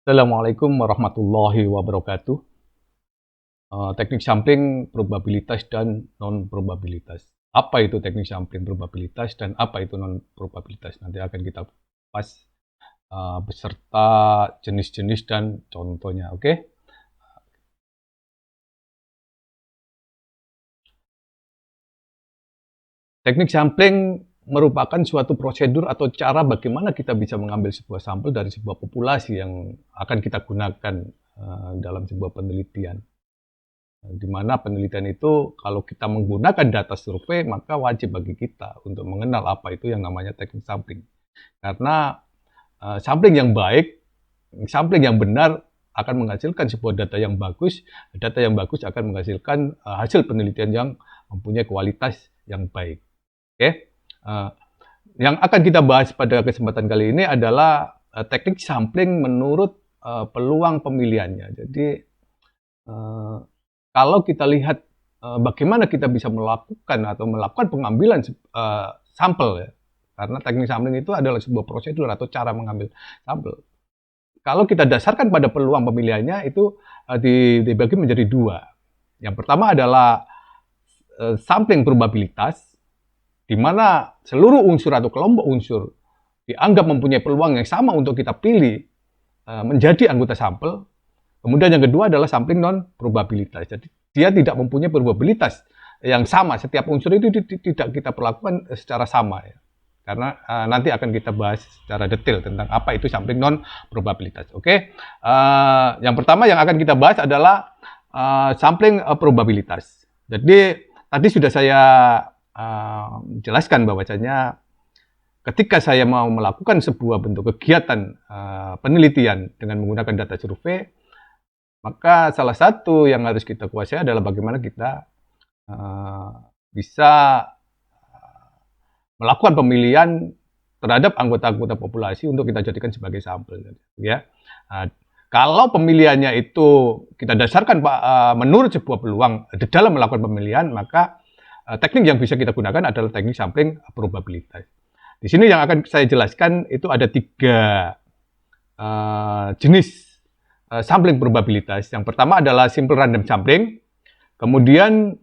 Assalamualaikum warahmatullahi wabarakatuh. Teknik sampling probabilitas dan non-probabilitas. Apa itu teknik sampling probabilitas dan apa itu non-probabilitas? Nanti akan kita bahas beserta jenis-jenis dan contohnya, oke? Teknik sampling merupakan suatu prosedur atau cara bagaimana kita bisa mengambil sebuah sampel dari sebuah populasi yang akan kita gunakan dalam sebuah penelitian. Di mana penelitian itu kalau kita menggunakan data survei, maka wajib bagi kita untuk mengenal apa itu yang namanya teknik sampling. Karena sampling yang baik, sampling yang benar akan menghasilkan sebuah data yang bagus akan menghasilkan hasil penelitian yang mempunyai kualitas yang baik. Oke, yang akan kita bahas pada kesempatan kali ini adalah teknik sampling menurut peluang pemilihannya. Jadi kalau kita lihat bagaimana kita bisa melakukan pengambilan sampel ya, karena teknik sampling itu adalah sebuah prosedur atau cara mengambil sampel. Kalau kita dasarkan pada peluang pemilihannya itu dibagi menjadi dua. Yang pertama adalah sampling probabilitas, di mana seluruh unsur atau kelompok unsur dianggap mempunyai peluang yang sama untuk kita pilih menjadi anggota sampel. Kemudian yang kedua adalah sampling non-probabilitas. Jadi dia tidak mempunyai probabilitas yang sama. Setiap unsur itu tidak kita perlakukan secara sama ya. Karena nanti akan kita bahas secara detail tentang apa itu sampling non-probabilitas. Oke. Yang pertama yang akan kita bahas adalah sampling probabilitas. Jadi tadi sudah saya jelaskan bahwasanya ketika saya mau melakukan sebuah bentuk kegiatan penelitian dengan menggunakan data survei, maka salah satu yang harus kita kuasai adalah bagaimana kita bisa melakukan pemilihan terhadap anggota-anggota populasi untuk kita jadikan sebagai sampel. Ya, kalau pemilihannya itu kita dasarkan menurut sebuah peluang di dalam melakukan pemilihan, maka teknik yang bisa kita gunakan adalah teknik sampling probabilitas. Di sini yang akan saya jelaskan itu ada 3 jenis sampling probabilitas. Yang pertama adalah simple random sampling, kemudian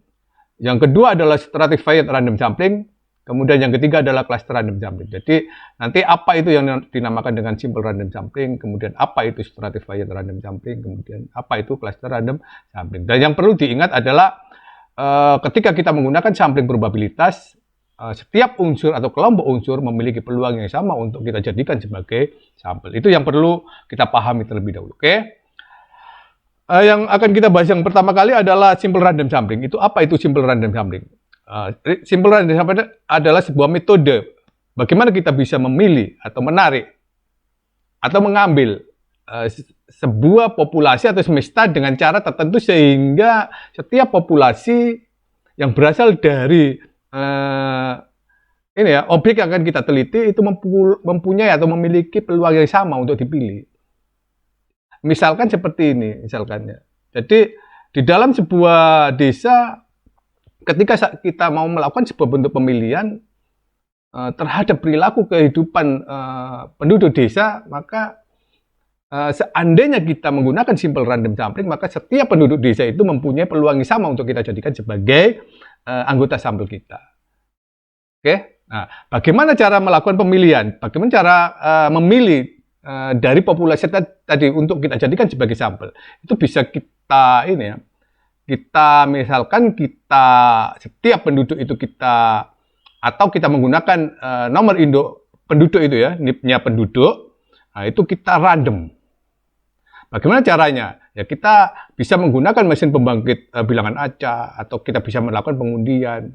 yang kedua adalah stratified random sampling, kemudian yang ketiga adalah cluster random sampling. Jadi nanti apa itu yang dinamakan dengan simple random sampling, kemudian apa itu stratified random sampling, kemudian apa itu cluster random sampling. Dan yang perlu diingat adalah ketika kita menggunakan sampling probabilitas, setiap unsur atau kelompok unsur memiliki peluang yang sama untuk kita jadikan sebagai sampel. Itu yang perlu kita pahami terlebih dahulu. Oke? Yang akan kita bahas yang pertama kali adalah simple random sampling. Itu apa itu simple random sampling? Simple random sampling adalah sebuah metode bagaimana kita bisa memilih atau menarik atau mengambil sebuah populasi atau semesta dengan cara tertentu sehingga setiap populasi yang berasal dari objek yang akan kita teliti itu mempunyai atau memiliki peluang yang sama untuk dipilih. Misalkan seperti ini, misalkannya. Jadi di dalam sebuah desa, ketika kita mau melakukan sebuah bentuk pemilihan terhadap perilaku kehidupan penduduk desa, maka seandainya kita menggunakan simple random sampling, maka setiap penduduk desa itu mempunyai peluang yang sama untuk kita jadikan sebagai anggota sampel kita. Oke, nah bagaimana cara melakukan pemilihan? Bagaimana cara memilih dari populasi tadi untuk kita jadikan sebagai sampel? Itu bisa kita misalkan setiap penduduk itu atau kita menggunakan nomor induk penduduk itu ya, NIP-nya penduduk, nah itu kita random. Bagaimana caranya? Ya kita bisa menggunakan mesin pembangkit bilangan acak atau kita bisa melakukan pengundian.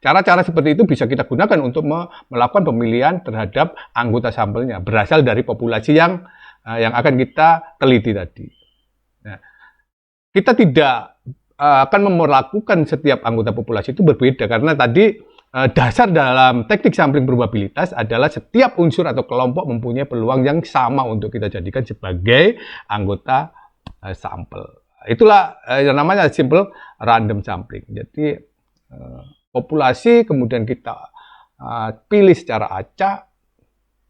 Cara-cara seperti itu bisa kita gunakan untuk melakukan pemilihan terhadap anggota sampelnya berasal dari populasi yang akan kita teliti tadi. Nah, kita tidak akan memperlakukan setiap anggota populasi itu berbeda karena tadi dasar dalam teknik sampling probabilitas adalah setiap unsur atau kelompok mempunyai peluang yang sama untuk kita jadikan sebagai anggota sampel. Itulah yang namanya simple random sampling. Jadi populasi kemudian kita pilih secara acak,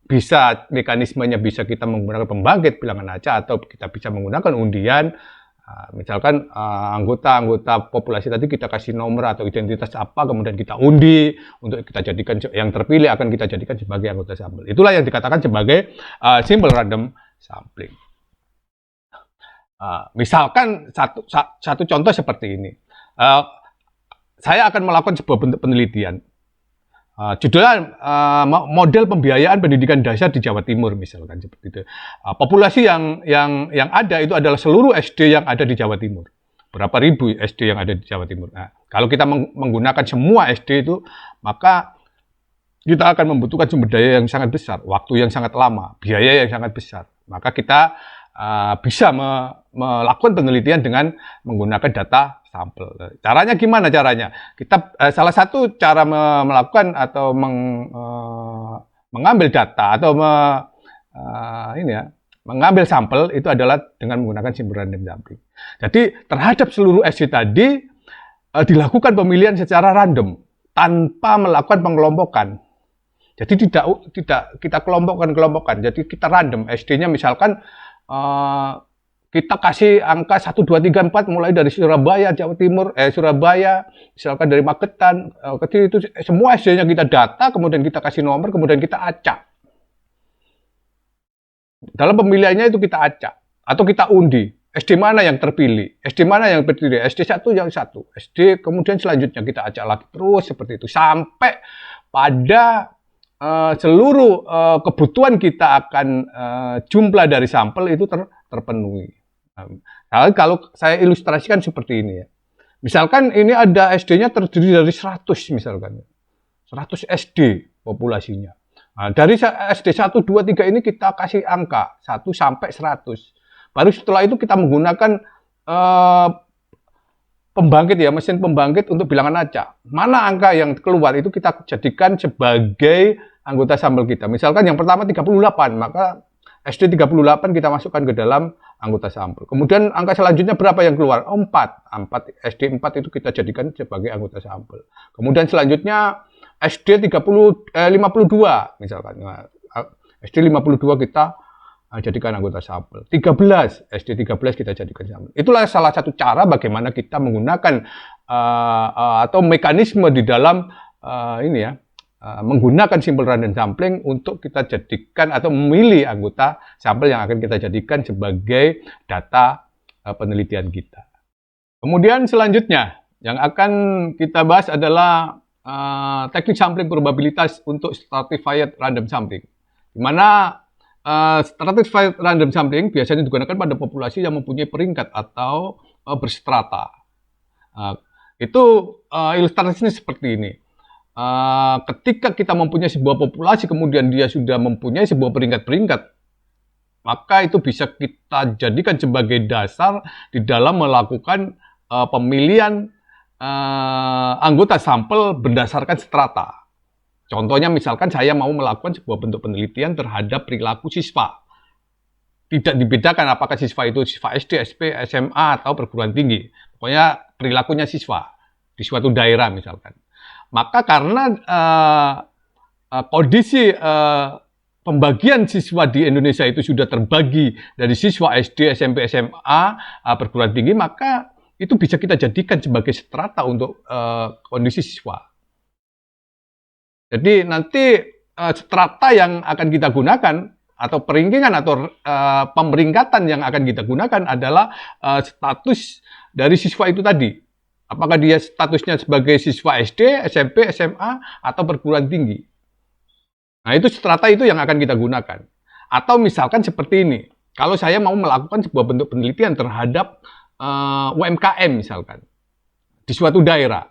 bisa mekanismenya bisa kita menggunakan pembangkit bilangan acak atau kita bisa menggunakan undian. Misalkan anggota-anggota populasi tadi kita kasih nomor atau identitas apa, kemudian kita undi untuk kita jadikan yang terpilih akan kita jadikan sebagai anggota sampel. Itulah yang dikatakan sebagai simple random sampling. Misalkan satu contoh seperti ini. Saya akan melakukan sebuah bentuk penelitian. Judulnya model pembiayaan pendidikan dasar di Jawa Timur, misalkan seperti itu. Populasi yang ada itu adalah seluruh SD yang ada di Jawa Timur. Berapa ribu SD yang ada di Jawa Timur. Nah, kalau kita menggunakan semua SD itu, maka kita akan membutuhkan sumber daya yang sangat besar, waktu yang sangat lama, biaya yang sangat besar. Maka kita bisa melakukan penelitian dengan menggunakan data sampel. Caranya gimana caranya? Kita salah satu cara melakukan atau mengambil data atau mengambil sampel itu adalah dengan menggunakan simple random sampling. Jadi terhadap seluruh SD tadi dilakukan pemilihan secara random tanpa melakukan pengelompokan. Jadi tidak kita kelompokkan. Jadi kita random. SD-nya misalkan kita kasih angka 1, 2, 3, 4 mulai dari Surabaya, Jawa Timur, Surabaya, misalkan dari Magetan, kecil itu semua SD-nya kita data, kemudian kita kasih nomor, kemudian kita acak. Dalam pemilihannya itu kita acak atau kita undi. SD mana yang terpilih, SD mana yang terpilih, SD 1 yang satu, SD kemudian selanjutnya kita acak lagi terus seperti itu sampai pada seluruh kebutuhan kita akan jumlah dari sampel itu terpenuhi. Nah, kalau saya ilustrasikan seperti ini ya. Misalkan ini ada SD-nya terdiri dari 100 misalkan. 100 SD populasinya. Nah, dari SD 1, 2, 3 ini kita kasih angka 1 sampai 100. Baru setelah itu kita menggunakan pembangkit ya, mesin pembangkit untuk bilangan acak. Mana angka yang keluar itu kita jadikan sebagai anggota sampel kita. Misalkan yang pertama 38, maka SD 38 kita masukkan ke dalam anggota sampel. Kemudian angka selanjutnya berapa yang keluar? 4. SD 4 itu kita jadikan sebagai anggota sampel. Kemudian selanjutnya SD 52 misalkan. Nah, SD 52 kita jadikan anggota sampel. 13, SD 13 kita jadikan sampel. Itulah salah satu cara bagaimana kita menggunakan atau mekanisme di dalam menggunakan simple random sampling untuk kita jadikan atau memilih anggota sampel yang akan kita jadikan sebagai data penelitian kita. Kemudian selanjutnya yang akan kita bahas adalah teknik sampling probabilitas untuk stratified random sampling. Di mana stratified random sampling biasanya digunakan pada populasi yang mempunyai peringkat atau berstrata. Itu ilustrasinya seperti ini. Ketika kita mempunyai sebuah populasi, kemudian dia sudah mempunyai sebuah peringkat-peringkat, maka itu bisa kita jadikan sebagai dasar di dalam melakukan pemilihan anggota sampel berdasarkan strata. Contohnya misalkan saya mau melakukan sebuah bentuk penelitian terhadap perilaku siswa. Tidak dibedakan apakah siswa itu siswa SD, SP, SMA, atau perguruan tinggi. Pokoknya perilakunya siswa di suatu daerah misalkan. Maka karena kondisi pembagian siswa di Indonesia itu sudah terbagi dari siswa SD, SMP, SMA, perguruan tinggi, maka itu bisa kita jadikan sebagai strata untuk kondisi siswa. Jadi nanti strata yang akan kita gunakan atau peringkingan atau pemeringkatan yang akan kita gunakan adalah status dari siswa itu tadi. Apakah dia statusnya sebagai siswa SD, SMP, SMA, atau perguruan tinggi. Nah, itu strata itu yang akan kita gunakan. Atau misalkan seperti ini. Kalau saya mau melakukan sebuah bentuk penelitian terhadap UMKM misalkan. Di suatu daerah.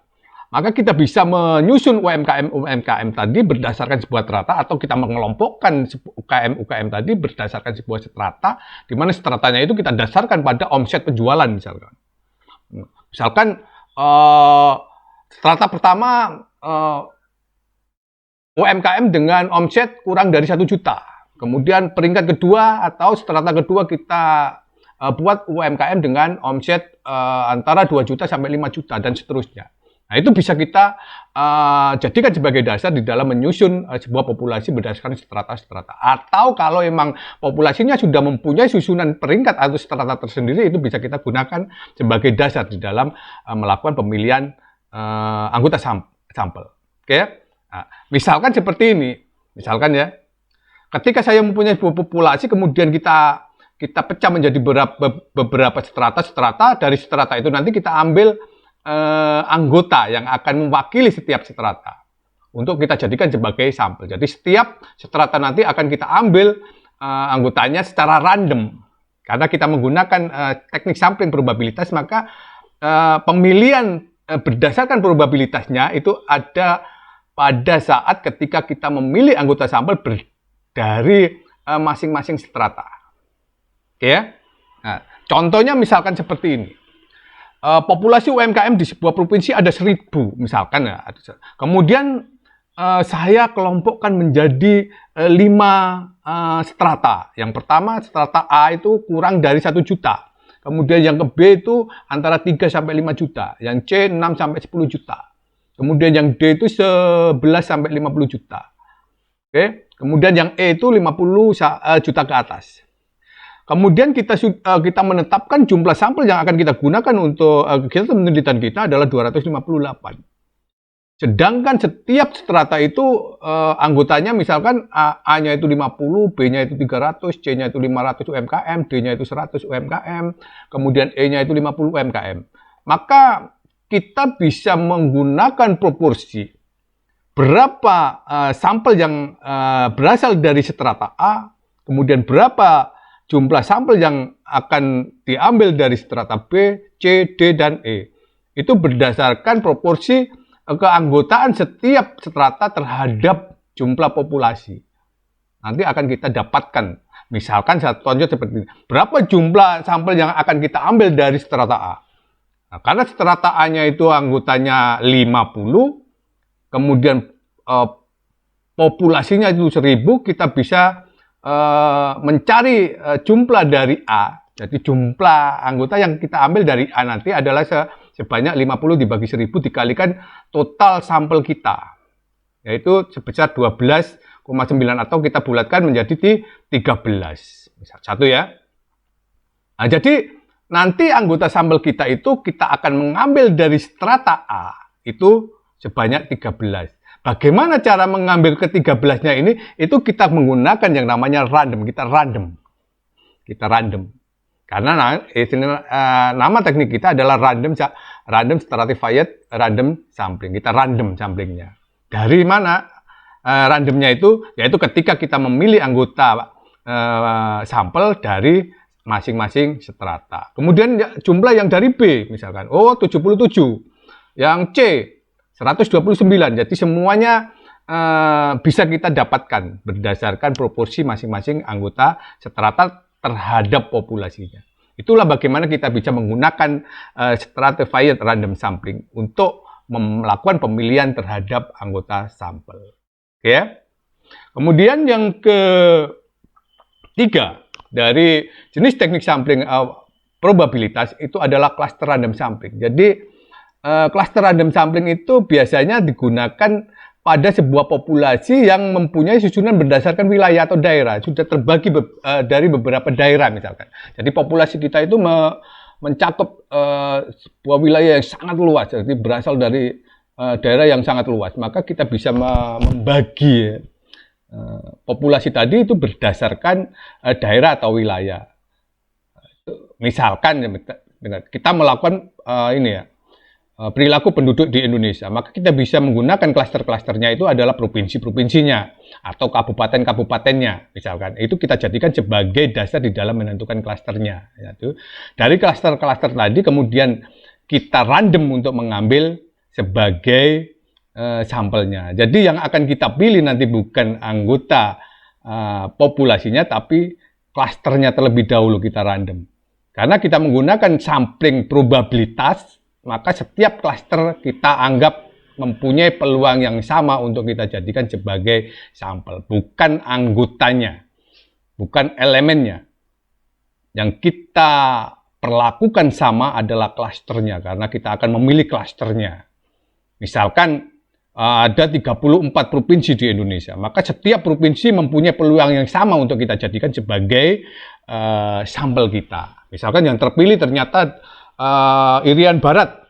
Maka kita bisa menyusun UMKM tadi berdasarkan sebuah strata. Atau kita mengelompokkan UKM tadi berdasarkan sebuah strata. Di mana stratanya itu kita dasarkan pada omset penjualan misalkan. Misalkan strata pertama UMKM dengan omset kurang dari 1 juta. Kemudian peringkat kedua atau strata kedua kita buat UMKM dengan omset antara 2 juta sampai 5 juta dan seterusnya. Nah, Nah, itu bisa kita jadikan sebagai dasar di dalam menyusun sebuah populasi berdasarkan strata-strata. Atau kalau memang populasinya sudah mempunyai susunan peringkat atau strata tersendiri, itu bisa kita gunakan sebagai dasar di dalam melakukan pemilihan anggota sampel. Oke? Nah, misalkan seperti ini, misalkan ya, ketika saya mempunyai sebuah populasi, kemudian kita pecah menjadi beberapa strata. Dari strata itu nanti kita ambil anggota yang akan mewakili setiap strata untuk kita jadikan sebagai sampel. Jadi setiap strata nanti akan kita ambil anggotanya secara random. Karena kita menggunakan teknik sampling probabilitas, maka pemilihan berdasarkan probabilitasnya itu ada pada saat ketika kita memilih anggota sampel dari masing-masing strata. Oke ya? Nah, contohnya misalkan seperti ini. Populasi UMKM di sebuah provinsi ada 1000 misalkan ya. Kemudian saya kelompokkan menjadi 5 strata. Yang pertama strata A itu kurang dari 1 juta. Kemudian yang ke B itu antara 3 sampai 5 juta. Yang C 6 sampai 10 juta. Kemudian yang D itu 11 sampai 50 juta. Oke. Kemudian yang E itu 50 juta ke atas. Kemudian kita menetapkan jumlah sampel yang akan kita gunakan untuk kegiatan penelitian kita adalah 258. Sedangkan setiap strata itu anggotanya misalkan A-nya itu 50, B-nya itu 300, C-nya itu 500 UMKM, D-nya itu 100 UMKM, kemudian E-nya itu 50 UMKM. Maka kita bisa menggunakan proporsi berapa sampel yang berasal dari strata A, kemudian berapa jumlah sampel yang akan diambil dari strata B, C, D, dan E. Itu berdasarkan proporsi keanggotaan setiap strata terhadap jumlah populasi. Nanti akan kita dapatkan. Misalkan satu contoh seperti ini. Berapa jumlah sampel yang akan kita ambil dari strata A? Nah, karena strata A-nya itu anggotanya 50, kemudian populasinya itu 1000, kita bisa mencari jumlah dari A. Jadi jumlah anggota yang kita ambil dari A nanti adalah sebanyak 50 dibagi 1000 dikalikan total sampel kita. Yaitu sebesar 12,9 atau kita bulatkan menjadi 13. Misal satu ya. Nah, jadi nanti anggota sampel kita itu kita akan mengambil dari strata A itu sebanyak 13. Bagaimana cara mengambil ke-13-nya ini? Itu kita menggunakan yang namanya random. Kita random. Karena nama teknik kita adalah random stratified random sampling. Kita random samplingnya. Dari mana randomnya itu? Yaitu ketika kita memilih anggota sampel dari masing-masing strata. Kemudian jumlah yang dari B misalkan, 77. Yang C 129. Jadi semuanya bisa kita dapatkan berdasarkan proporsi masing-masing anggota strata terhadap populasinya. Itulah bagaimana kita bisa menggunakan stratified random sampling untuk melakukan pemilihan terhadap anggota sampel. Oke ya. Kemudian yang ketiga dari jenis teknik sampling probabilitas itu adalah cluster random sampling. Jadi cluster random sampling itu biasanya digunakan pada sebuah populasi yang mempunyai susunan berdasarkan wilayah atau daerah. Sudah terbagi dari beberapa daerah misalkan. Jadi populasi kita itu mencakup sebuah wilayah yang sangat luas. Jadi berasal dari daerah yang sangat luas. Maka kita bisa membagi populasi tadi itu berdasarkan daerah atau wilayah. Misalkan kita melakukan perilaku penduduk di Indonesia, maka kita bisa menggunakan klaster-klasternya itu adalah provinsi-provinsinya atau kabupaten-kabupatennya, misalkan. Itu kita jadikan sebagai dasar di dalam menentukan klasternya. Dari klaster-klaster tadi kemudian kita random untuk mengambil sebagai sampelnya. Jadi yang akan kita pilih nanti bukan anggota populasinya, tapi klasternya terlebih dahulu kita random. Karena kita menggunakan sampling probabilitas, maka setiap klaster kita anggap mempunyai peluang yang sama untuk kita jadikan sebagai sampel. Bukan anggotanya, bukan elemennya. Yang kita perlakukan sama adalah klasternya, karena kita akan memilih klasternya. Misalkan ada 34 provinsi di Indonesia, maka setiap provinsi mempunyai peluang yang sama untuk kita jadikan sebagai sampel kita. Misalkan yang terpilih ternyata Irian Barat,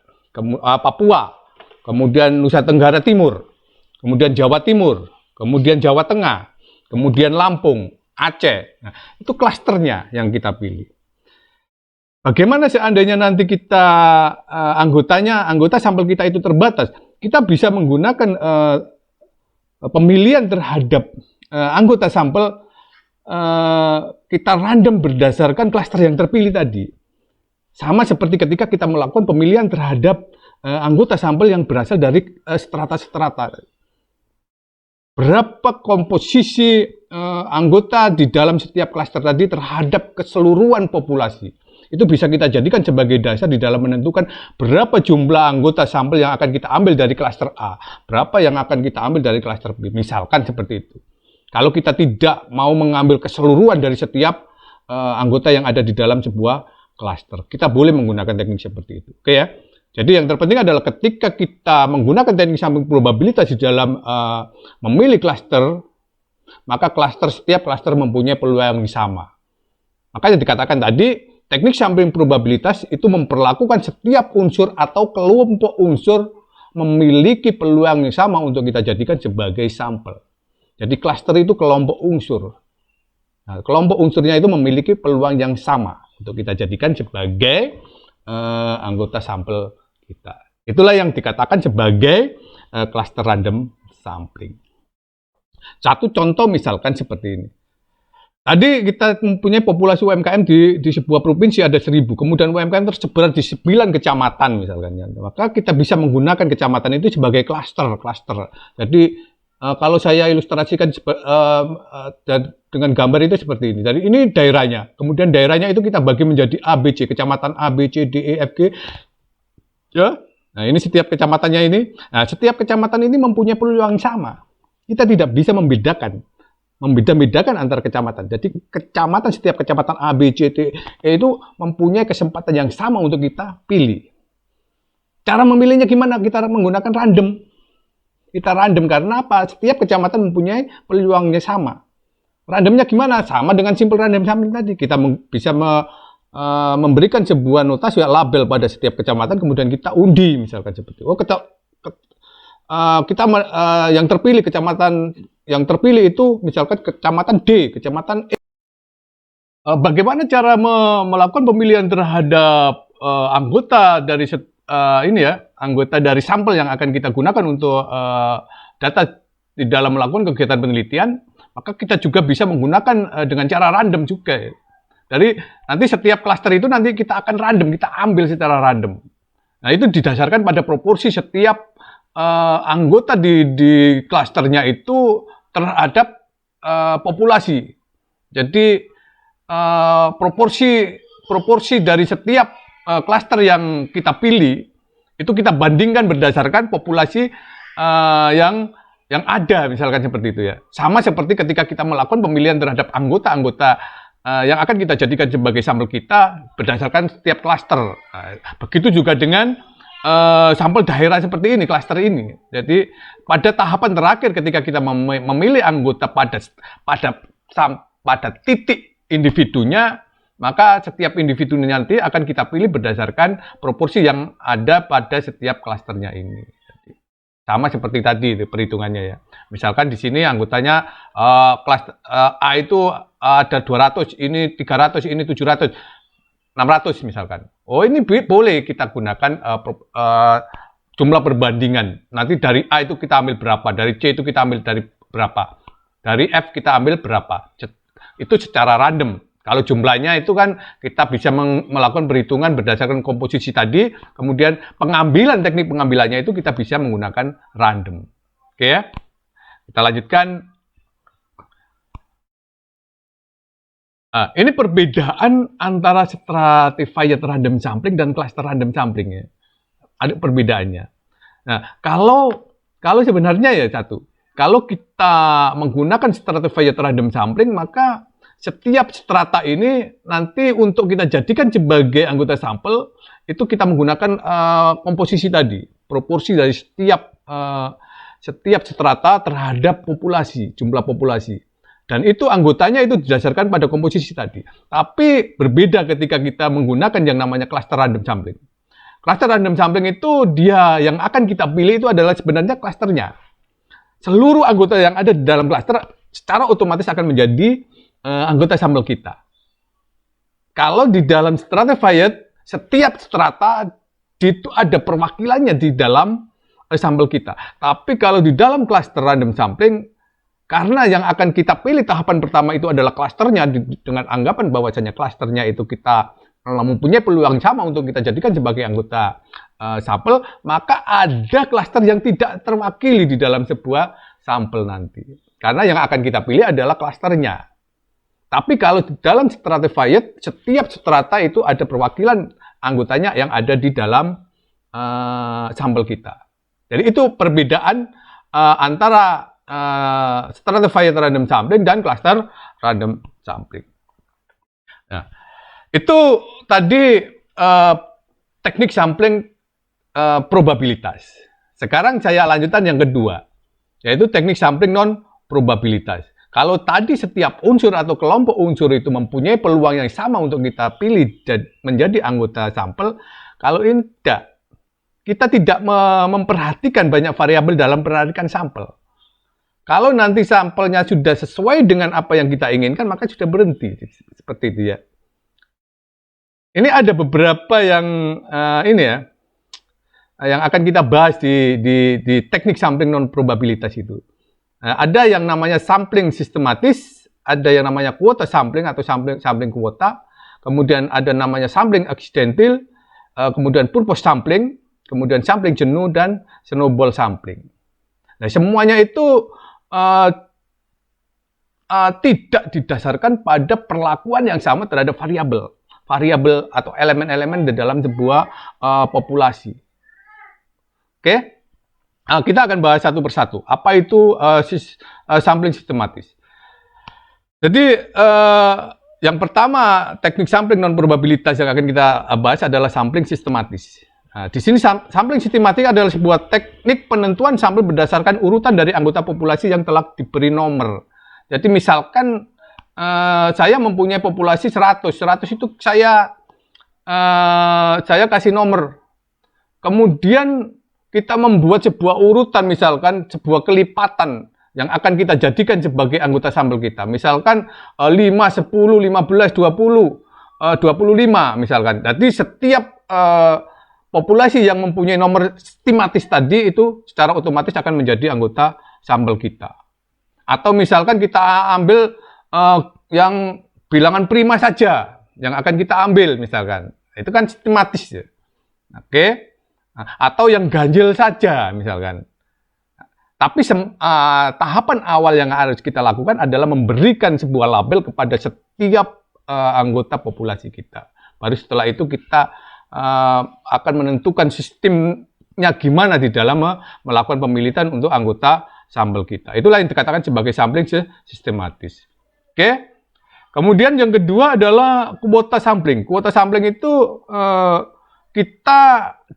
Papua, kemudian Nusa Tenggara Timur, kemudian Jawa Timur, kemudian Jawa Tengah, kemudian Lampung, Aceh. Nah, itu klasternya yang kita pilih. Bagaimana seandainya nanti kita anggota sampel kita itu terbatas? Kita bisa menggunakan pemilihan terhadap anggota sampel kita random berdasarkan klaster yang terpilih tadi. Sama seperti ketika kita melakukan pemilihan terhadap anggota sampel yang berasal dari strata-strata. Berapa komposisi anggota di dalam setiap klaster tadi terhadap keseluruhan populasi. Itu bisa kita jadikan sebagai dasar di dalam menentukan berapa jumlah anggota sampel yang akan kita ambil dari klaster A, berapa yang akan kita ambil dari klaster B, misalkan seperti itu. Kalau kita tidak mau mengambil keseluruhan dari setiap anggota yang ada di dalam sebuah klaster, kita boleh menggunakan teknik seperti itu. Oke ya. Jadi yang terpenting adalah ketika kita menggunakan teknik sampling probabilitas di dalam memilih klaster, maka setiap klaster mempunyai peluang yang sama. Makanya dikatakan tadi, teknik sampling probabilitas itu memperlakukan setiap unsur atau kelompok unsur memiliki peluang yang sama untuk kita jadikan sebagai sampel. Jadi klaster itu kelompok unsur. Nah, kelompok unsurnya itu memiliki peluang yang sama untuk kita jadikan sebagai anggota sampel kita. Itulah yang dikatakan sebagai klaster random sampling. Satu contoh misalkan seperti ini. Tadi kita mempunyai populasi UMKM di sebuah provinsi ada 1000, kemudian UMKM tersebar di 9 kecamatan misalkan. Maka kita bisa menggunakan kecamatan itu sebagai klaster. Jadi kalau saya ilustrasikan dengan gambar itu seperti ini. Jadi ini daerahnya, kemudian daerahnya itu kita bagi menjadi A, B, C, kecamatan A, B, C, D, E, F, G. Ya. Nah, ini setiap kecamatannya ini. Nah, setiap kecamatan ini mempunyai peluang sama. Kita tidak bisa membeda-bedakan antar kecamatan. Jadi setiap kecamatan A, B, C, D, E itu mempunyai kesempatan yang sama untuk kita pilih. Cara memilihnya gimana? Kita menggunakan random. Kita random karena apa? Setiap kecamatan mempunyai peluangnya sama. Randomnya gimana? Sama dengan simple random sampling tadi. Kita bisa memberikan sebuah notasi label pada setiap kecamatan, kemudian kita undi misalkan seperti itu. Yang terpilih kecamatan yang terpilih itu misalkan kecamatan D, kecamatan E. Bagaimana cara melakukan pemilihan terhadap anggota dari anggota dari sampel yang akan kita gunakan untuk data di dalam melakukan kegiatan penelitian? Maka kita juga bisa menggunakan dengan cara random juga. Jadi nanti setiap klaster itu nanti kita akan random, kita ambil secara random. Nah itu didasarkan pada proporsi setiap anggota di klasternya itu terhadap populasi. Jadi proporsi dari setiap klaster yang kita pilih itu kita bandingkan berdasarkan populasi yang ada, misalkan seperti itu ya. Sama seperti ketika kita melakukan pemilihan terhadap anggota-anggota yang akan kita jadikan sebagai sampel kita berdasarkan setiap klaster. Nah, begitu juga dengan sampel daerah seperti ini, klaster ini. Jadi pada tahapan terakhir ketika kita memilih anggota pada titik individunya, maka setiap individunya nanti akan kita pilih berdasarkan proporsi yang ada pada setiap klasternya ini. Jadi, sama seperti tadi perhitungannya ya. Misalkan di sini anggotanya kelas A itu ada 200, ini 300, ini 700. 600 misalkan. Oh ini boleh kita gunakan jumlah perbandingan. Nanti dari A itu kita ambil berapa, dari C itu kita ambil dari berapa, dari F kita ambil berapa. Itu secara random. Kalau jumlahnya itu kan kita bisa melakukan perhitungan berdasarkan komposisi tadi, kemudian teknik pengambilannya itu kita bisa menggunakan random. Oke ya. Kita lanjutkan. Nah, ini perbedaan antara stratified random sampling dan cluster random sampling ya. Ada perbedaannya. Nah, kalau sebenarnya ya kalau kita menggunakan stratified random sampling, maka setiap strata ini nanti untuk kita jadikan sebagai anggota sampel, itu kita menggunakan komposisi tadi, proporsi dari setiap strata terhadap populasi, jumlah populasi. Dan itu anggotanya itu didasarkan pada komposisi tadi. Tapi berbeda ketika kita menggunakan yang namanya cluster random sampling. Cluster random sampling itu dia yang akan kita pilih itu adalah sebenarnya klasternya. Seluruh anggota yang ada di dalam cluster secara otomatis akan menjadi anggota sampel kita. Kalau di dalam stratified, setiap strata itu ada perwakilannya di dalam sampel kita. Tapi kalau di dalam cluster random sampling, karena yang akan kita pilih tahapan pertama itu adalah klasternya, dengan anggapan bahwasanya klasternya itu kita mempunyai peluang sama untuk kita jadikan sebagai anggota sampel, maka ada klaster yang tidak terwakili di dalam sebuah sampel nanti. Karena yang akan kita pilih adalah klasternya. Tapi kalau di dalam stratified, setiap strata itu ada perwakilan anggotanya yang ada di dalam sampel kita. Jadi itu perbedaan antara stratified random sampling dan cluster random sampling. Nah, itu tadi teknik sampling probabilitas. Sekarang saya lanjutkan yang kedua, yaitu teknik sampling non-probabilitas. Kalau tadi setiap unsur atau kelompok unsur itu mempunyai peluang yang sama untuk kita pilih dan menjadi anggota sampel, kalau ini tidak, kita tidak memperhatikan banyak variabel dalam penarikan sampel. Kalau nanti sampelnya sudah sesuai dengan apa yang kita inginkan, maka sudah berhenti. Seperti itu ya. Ini ada beberapa yang yang akan kita bahas di teknik sampling non-probabilitas itu. Ada yang namanya sampling sistematis, ada yang namanya kuota sampling atau sampling kuota, kemudian ada namanya sampling accidental, kemudian purpose sampling, kemudian sampling jenuh, dan snowball sampling. Nah, semuanya itu tidak didasarkan pada perlakuan yang sama terhadap variabel atau elemen-elemen di dalam sebuah populasi. Oke? Kita akan bahas satu persatu. Apa itu sampling sistematis? Jadi, yang pertama, teknik sampling non-probabilitas yang akan kita bahas adalah sampling sistematis. Nah, di sini sampling sistematik adalah sebuah teknik penentuan sampel berdasarkan urutan dari anggota populasi yang telah diberi nomor. Jadi misalkan saya mempunyai populasi 100 itu saya kasih nomor. Kemudian kita membuat sebuah urutan, misalkan sebuah kelipatan yang akan kita jadikan sebagai anggota sampel kita. Misalkan 5, 10, 15, 20, 25 misalkan. Jadi setiap populasi yang mempunyai nomor sistematis tadi itu secara otomatis akan menjadi anggota sampel kita. Atau misalkan kita ambil yang bilangan prima saja yang akan kita ambil misalkan. Itu kan sistematis ya. Oke. Atau yang ganjil saja misalkan. Tapi tahapan awal yang harus kita lakukan adalah memberikan sebuah label kepada setiap anggota populasi kita. Baru setelah itu kita akan menentukan sistemnya gimana di dalam melakukan pemilihan untuk anggota sampel kita. Itulah yang dikatakan sebagai sampling sistematis. Oke. Kemudian yang kedua adalah kuota sampling. Kuota sampling itu kita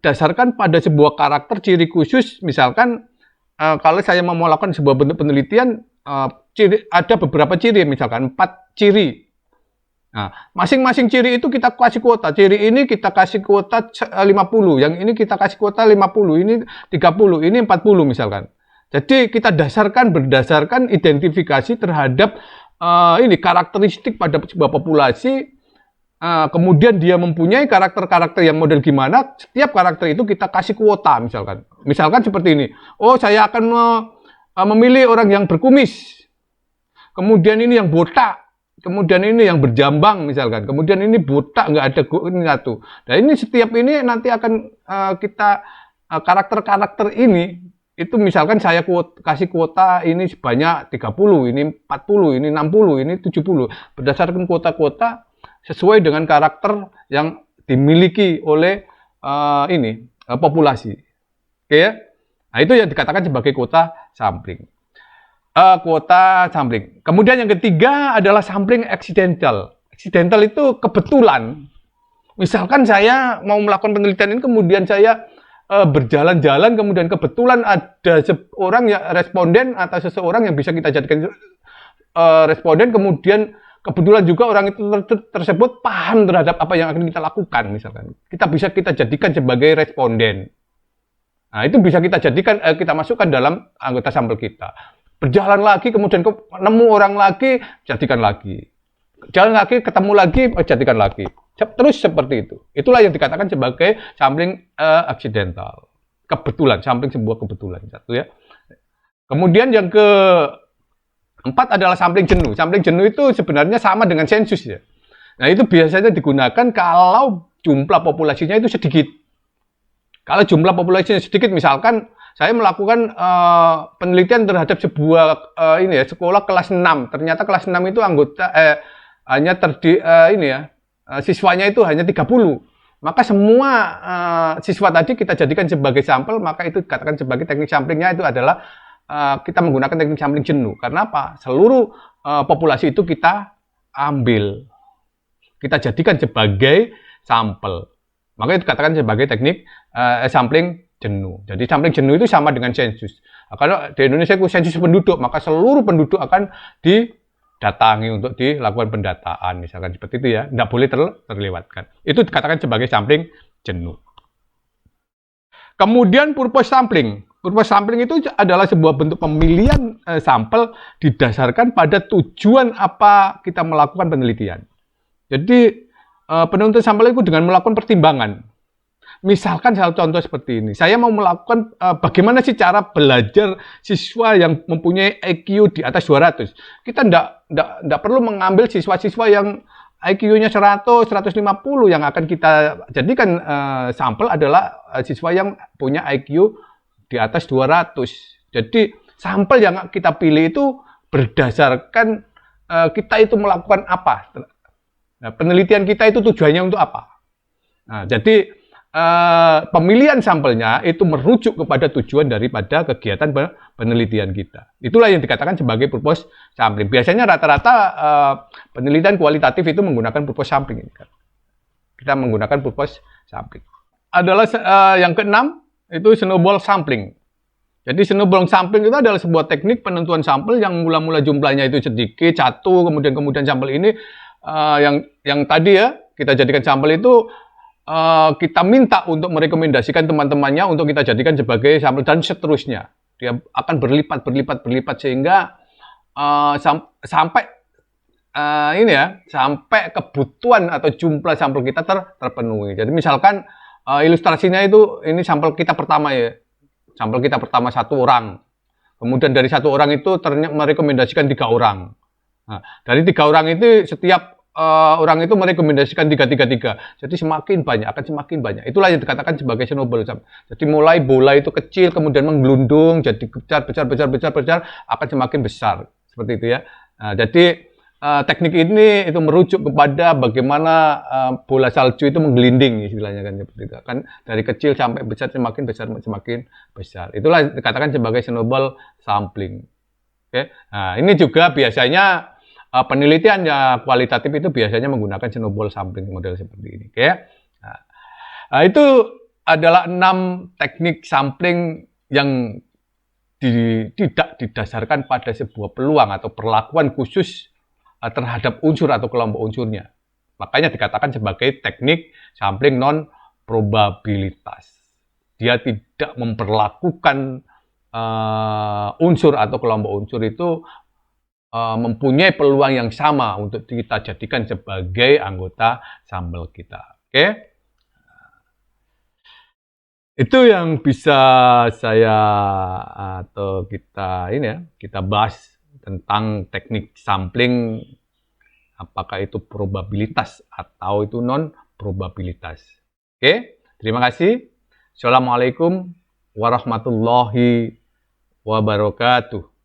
dasarkan pada sebuah karakter ciri khusus. Misalkan kalau saya mau melakukan sebuah bentuk penelitian, ada beberapa ciri, misalkan 4 ciri. Nah, masing-masing ciri itu kita kasih kuota. Ciri ini kita kasih kuota 50, yang ini kita kasih kuota 50, ini 30, ini 40 misalkan. Jadi kita berdasarkan identifikasi terhadap karakteristik pada sebuah populasi. Kemudian dia mempunyai karakter-karakter yang model gimana, setiap karakter itu kita kasih kuota misalkan. Misalkan seperti ini, oh saya akan memilih orang yang berkumis, kemudian ini yang botak, kemudian ini yang berjambang misalkan, kemudian ini botak, nggak ada ini satu. Nah ini setiap ini nanti akan kita karakter-karakter ini, itu misalkan saya kasih kuota ini sebanyak 30, ini 40, ini 60, ini 70. Berdasarkan kuota-kuota, sesuai dengan karakter yang dimiliki oleh populasi. Oke ya? Nah, itu yang dikatakan sebagai kuota sampling. Kuota sampling. Kemudian yang ketiga adalah sampling accidental. Accidental itu kebetulan. Misalkan saya mau melakukan penelitian ini, kemudian saya berjalan-jalan, kemudian kebetulan ada seorang yang responden atau seseorang yang bisa kita jadikan responden, kemudian kebetulan juga orang itu tersebut paham terhadap apa yang akan kita lakukan, misalkan. Kita jadikan sebagai responden. Nah, itu bisa kita jadikan, kita masukkan dalam anggota sampel kita. Berjalan lagi, kemudian nemu orang lagi, jadikan lagi. Jalan lagi, ketemu lagi, jadikan lagi. Terus seperti itu. Itulah yang dikatakan sebagai sampling accidental. Kebetulan, sampling sebuah kebetulan. Satu ya. Kemudian yang keempat adalah sampling jenuh. Sampling jenuh itu sebenarnya sama dengan sensus ya. Nah, itu biasanya digunakan kalau jumlah populasinya itu sedikit. Kalau jumlah populasinya sedikit, misalkan saya melakukan penelitian terhadap sebuah sekolah kelas 6. Ternyata kelas 6 itu hanya siswanya itu hanya 30. Maka semua siswa tadi kita jadikan sebagai sampel, maka itu dikatakan sebagai teknik samplingnya itu adalah kita menggunakan teknik sampling jenuh. Karena apa? Seluruh populasi itu kita ambil. Kita jadikan sebagai sampel. Maka itu dikatakan sebagai teknik sampling jenuh. Jadi sampling jenuh itu sama dengan sensus. Nah, kalau di Indonesia itu sensus penduduk, maka seluruh penduduk akan didatangi untuk dilakukan pendataan, misalkan seperti itu ya. Tidak boleh terlewatkan. Itu dikatakan sebagai sampling jenuh. Kemudian purpose sampling. Purpose sampling itu adalah sebuah bentuk pemilihan sampel didasarkan pada tujuan apa kita melakukan penelitian. Jadi penuntut sampel itu dengan melakukan pertimbangan. Misalkan salah contoh seperti ini, saya mau melakukan bagaimana sih cara belajar siswa yang mempunyai IQ di atas 200. Kita tidak perlu mengambil siswa-siswa yang IQ-nya 100, 150, yang akan kita jadikan sampel adalah siswa yang punya IQ di atas 200. Jadi sampel yang kita pilih itu berdasarkan kita itu melakukan apa. Nah, penelitian kita itu tujuannya untuk apa. Nah, jadi pemilihan sampelnya itu merujuk kepada tujuan daripada kegiatan penelitian kita. Itulah yang dikatakan sebagai purpose sampling. Biasanya rata-rata penelitian kualitatif itu menggunakan purpose sampling. Kita menggunakan purpose sampling. Adalah yang keenam, itu snowball sampling. Jadi snowball sampling itu adalah sebuah teknik penentuan sampel yang mula-mula jumlahnya itu sedikit, satu, kemudian sampel ini yang tadi ya, kita jadikan sampel itu kita minta untuk merekomendasikan teman-temannya untuk kita jadikan sebagai sampel dan seterusnya. Dia akan berlipat sehingga sampai sampai kebutuhan atau jumlah sampel kita terpenuhi. Jadi misalkan ilustrasinya itu ini sampel kita pertama ya. Sampel kita pertama 1 orang. Kemudian dari 1 orang itu merekomendasikan 3 orang. Nah, dari 3 orang itu setiap orang itu merekomendasikan 3. Jadi semakin banyak, akan semakin banyak. Itulah yang dikatakan sebagai snowball. Jadi mulai bola itu kecil, kemudian menggelundung, jadi besar, akan semakin besar. Seperti itu ya. Nah, jadi teknik ini itu merujuk kepada bagaimana bola salju itu menggelinding, istilahnya kan seperti itu. Kan dari kecil sampai besar, semakin besar. Itulah yang dikatakan sebagai snowball sampling. Oke. Nah, ini juga biasanya penelitian yang kualitatif itu biasanya menggunakan snowball sampling model seperti ini. Oke. Nah, itu adalah 6 teknik sampling yang tidak didasarkan pada sebuah peluang atau perlakuan khusus terhadap unsur atau kelompok unsurnya. Makanya dikatakan sebagai teknik sampling non probabilitas. Dia tidak memperlakukan unsur atau kelompok unsur itu mempunyai peluang yang sama untuk kita jadikan sebagai anggota sampel kita. Oke? Itu yang bisa saya atau kita bahas tentang teknik sampling, apakah itu probabilitas atau itu non probabilitas. Oke? Terima kasih. Assalamualaikum warahmatullahi wabarakatuh.